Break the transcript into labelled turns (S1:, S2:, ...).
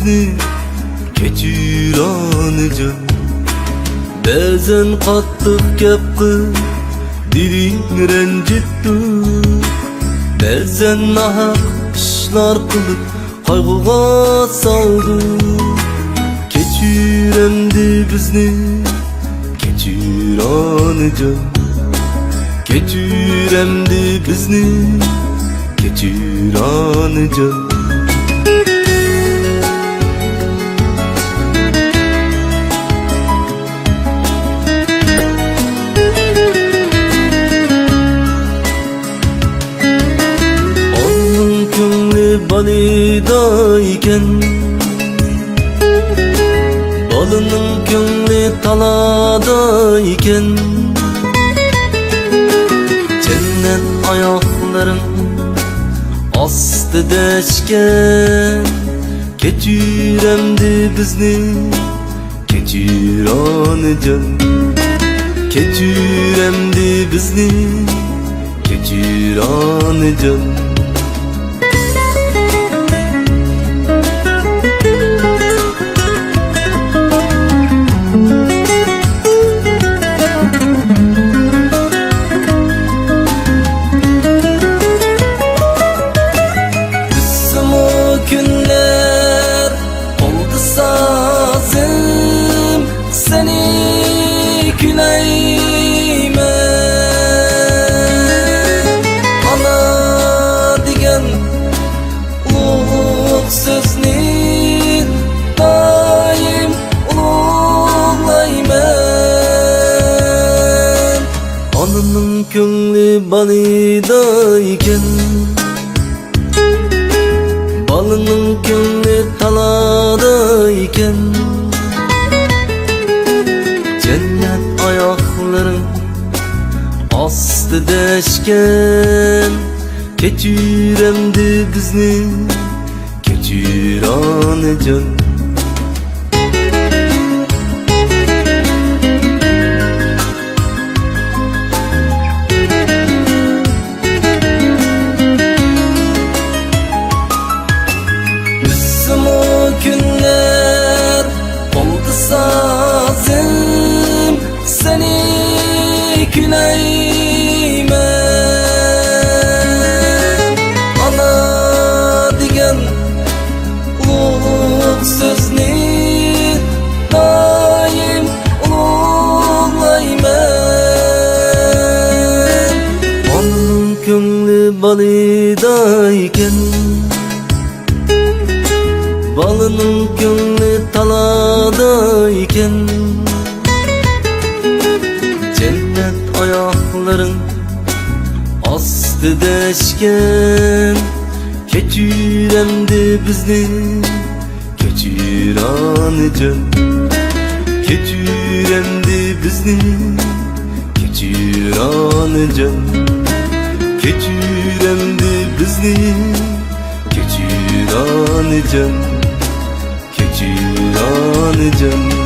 S1: bizni kechir onajon. Ba'zan qattiq gap qilib diling ranjitdi, ba'zan nahaq ishlar qilib qayg'uga soldi. Kechir endi bizni kechir onajon, kechir endi bizni kechir onajon. Balida iken, balının köngli talada iken, cennet ayakların astı deşken. Kechir endi bizni kechir onajon, kechir endi bizni kechir onajon. Seni küleyme ana digen ulug' so'zni doim ulug'layman. Onaning ko'ngli balida ekan, balining ko'ngli talada ekan, cennet ayakların astı deşken. Kechir endi bizni kechir onajon. Bizim o günler oldu sazım, seni küleymen ana digen ulug' so'zni doim ulug'layman. Onaning ko'ngli balida ekan, balining ko'ngli talada ekan, cennet ayakların astı deşken. Kechir endi bizni kechir onajon, kechir endi bizni kechir onajon, kechir endi bizni kechir onajon, kechir onajon.